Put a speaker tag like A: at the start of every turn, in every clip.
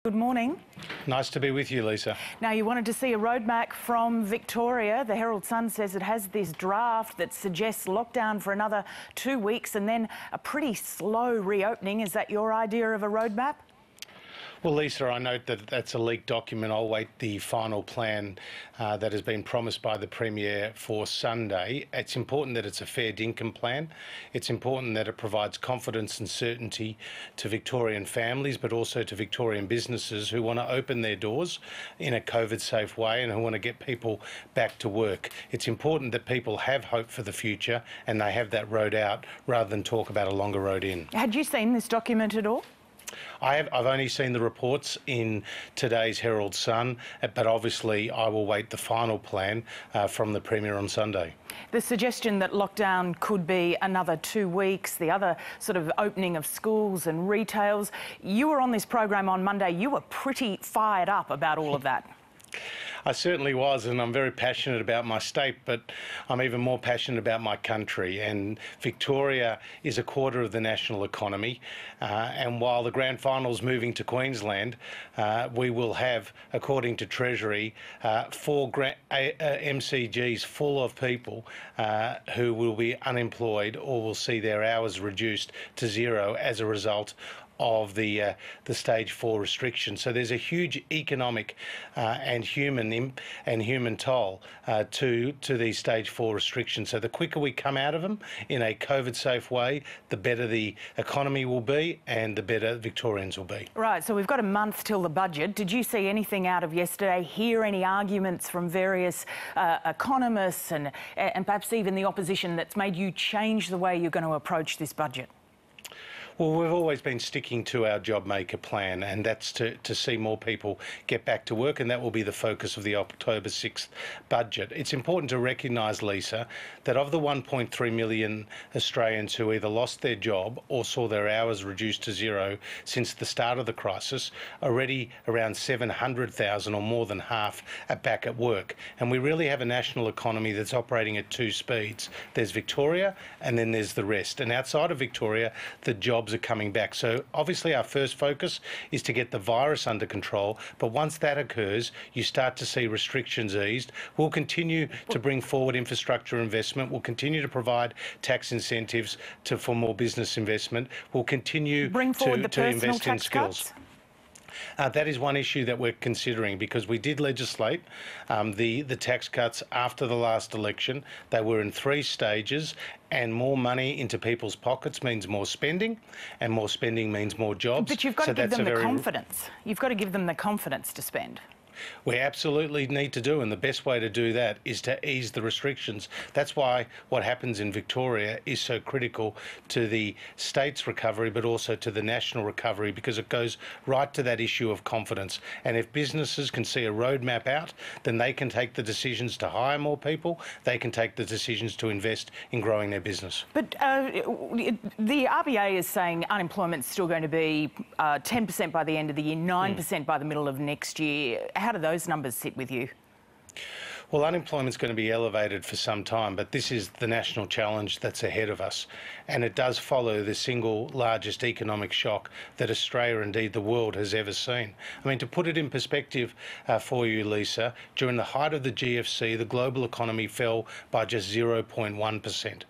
A: Good morning.
B: Nice to be with you, Lisa.
A: Now, you wanted to see a roadmap from Victoria. The Herald Sun says it has this draft that suggests lockdown for another 2 weeks and then a pretty slow reopening. Is that your idea of a roadmap?
B: Well, Lisa, I note that that's a leaked document. I'll wait the final plan that has been promised by the Premier for Sunday. It's important that it's a fair dinkum plan. It's important that it provides confidence and certainty to Victorian families, but also to Victorian businesses who want to open their doors in a COVID-safe way and who want to get people back to work. It's important that people have hope for the future and they have that road out rather than talk about a longer road in.
A: Had you seen this document at all?
B: I've only seen the reports in today's Herald Sun, but obviously I will wait the final plan from the Premier on Sunday.
A: The suggestion that lockdown could be another 2 weeks, the other sort of opening of schools and retails. You were on this program on Monday. You were pretty fired up about all of that.
B: I certainly was, and I'm very passionate about my state, but I'm even more passionate about my country. And Victoria is a quarter of the national economy. And while the grand final's moving to Queensland, we will have, according to Treasury, 4 MCGs full of people who will be unemployed or will see their hours reduced to zero as a result of the stage 4 restrictions. So there's a huge economic and human toll to these stage 4 restrictions. So the quicker we come out of them in a COVID safe way, the better the economy will be and the better Victorians will be.
A: Right, so we've got a month till the budget. Did you see anything out of yesterday, hear any arguments from various economists and perhaps even the opposition that's made you change the way you're going to approach this budget?
B: Well, we've always been sticking to our JobMaker plan, and that's to see more people get back to work, and that will be the focus of the October 6th budget. It's important to recognise, Lisa, that of the 1.3 million Australians who either lost their job or saw their hours reduced to zero since the start of the crisis, already around 700,000 or more than half are back at work. And we really have a national economy that's operating at 2 speeds. There's Victoria and then there's the rest. And outside of Victoria, the jobs are coming back. So obviously our first focus is to get the virus under control, but once that occurs, you start to see restrictions eased. We'll continue to bring forward infrastructure investment. We'll continue to provide tax incentives for more business investment. We'll continue to invest in skills. That is one issue that we're considering because we did legislate the tax cuts after the last election. They were in 3 stages, and more money into people's pockets means more spending, and more spending means more jobs.
A: But you've got to give them the confidence. You've got to give them the confidence to spend.
B: We absolutely need to do, and the best way to do that is to ease the restrictions. That's why what happens in Victoria is so critical to the state's recovery, but also to the national recovery, because it goes right to that issue of confidence. And if businesses can see a roadmap out, then they can take the decisions to hire more people, they can take the decisions to invest in growing their business.
A: But the RBA is saying unemployment's still going to be 10% by the end of the year, 9% by the middle of next year. How do those numbers sit with you?
B: Well, unemployment's going to be elevated for some time, but this is the national challenge that's ahead of us. And it does follow the single largest economic shock that Australia, indeed the world, has ever seen. I mean, to put it in perspective for you, Lisa, during the height of the GFC, the global economy fell by just 0.1%.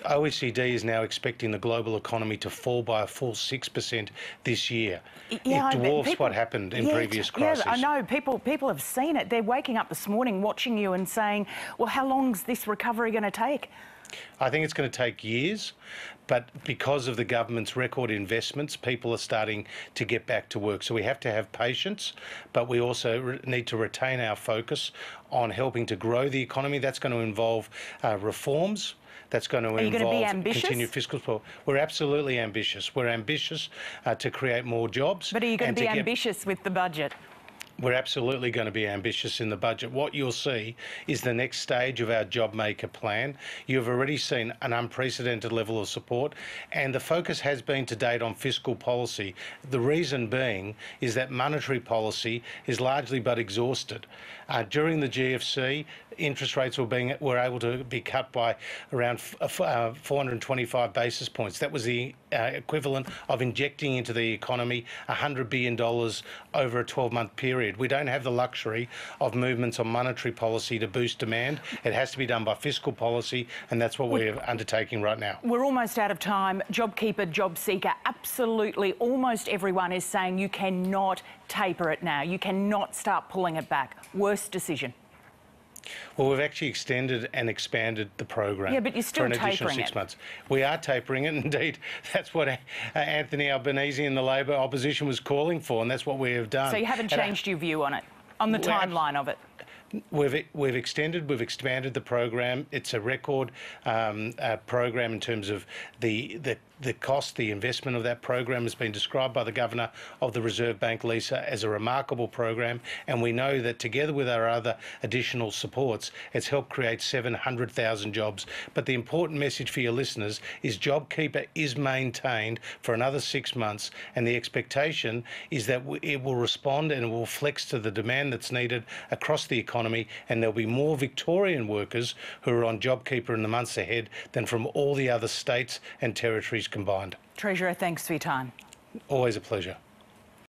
B: OECD is now expecting the global economy to fall by a full 6% this year.
A: Yeah,
B: it dwarfs what happened in previous crises.
A: Yeah, I know. People have seen it. They're waking up this morning watching you and saying, well, how long's this recovery going to take?
B: I think it's going to take years, but because of the government's record investments, people are starting to get back to work. So we have to have patience, but we also need to retain our focus on helping to grow the economy. That's going to involve reforms. That's going to involve continued fiscal support. We're absolutely ambitious. We're ambitious to create more jobs.
A: But are you going to be ambitious with the budget?
B: We're absolutely going to be ambitious in the budget. What you'll see is the next stage of our JobMaker plan. You've already seen an unprecedented level of support, and the focus has been to date on fiscal policy. The reason being is that monetary policy is largely but exhausted. During the GFC, interest rates were able to be cut by around 425 basis points. That was the equivalent of injecting into the economy $100 billion over a 12-month period. We don't have the luxury of movements on monetary policy to boost demand. It has to be done by fiscal policy, and that's what we're undertaking right now.
A: We're almost out of time. JobKeeper, JobSeeker, absolutely almost everyone is saying you cannot taper it now. You cannot start pulling it back. Worst decision.
B: Well, we've actually extended and expanded the program.
A: Yeah, but you're still
B: for an additional 6 months. We are tapering it. Indeed, that's what Anthony Albanese and the Labor opposition was calling for, and that's what we have done.
A: So you haven't changed your view on it, on the timeline of it?
B: We've extended, we've expanded the program. It's a record program in terms of the cost, the investment of that program has been described by the Governor of the Reserve Bank, Lisa, as a remarkable program. And we know that together with our other additional supports, it's helped create 700,000 jobs. But the important message for your listeners is JobKeeper is maintained for another 6 months. And the expectation is that it will respond and it will flex to the demand that's needed across the economy. And there'll be more Victorian workers who are on JobKeeper in the months ahead than from all the other states and territories combined.
A: Treasurer, thanks for your time.
B: Always a pleasure.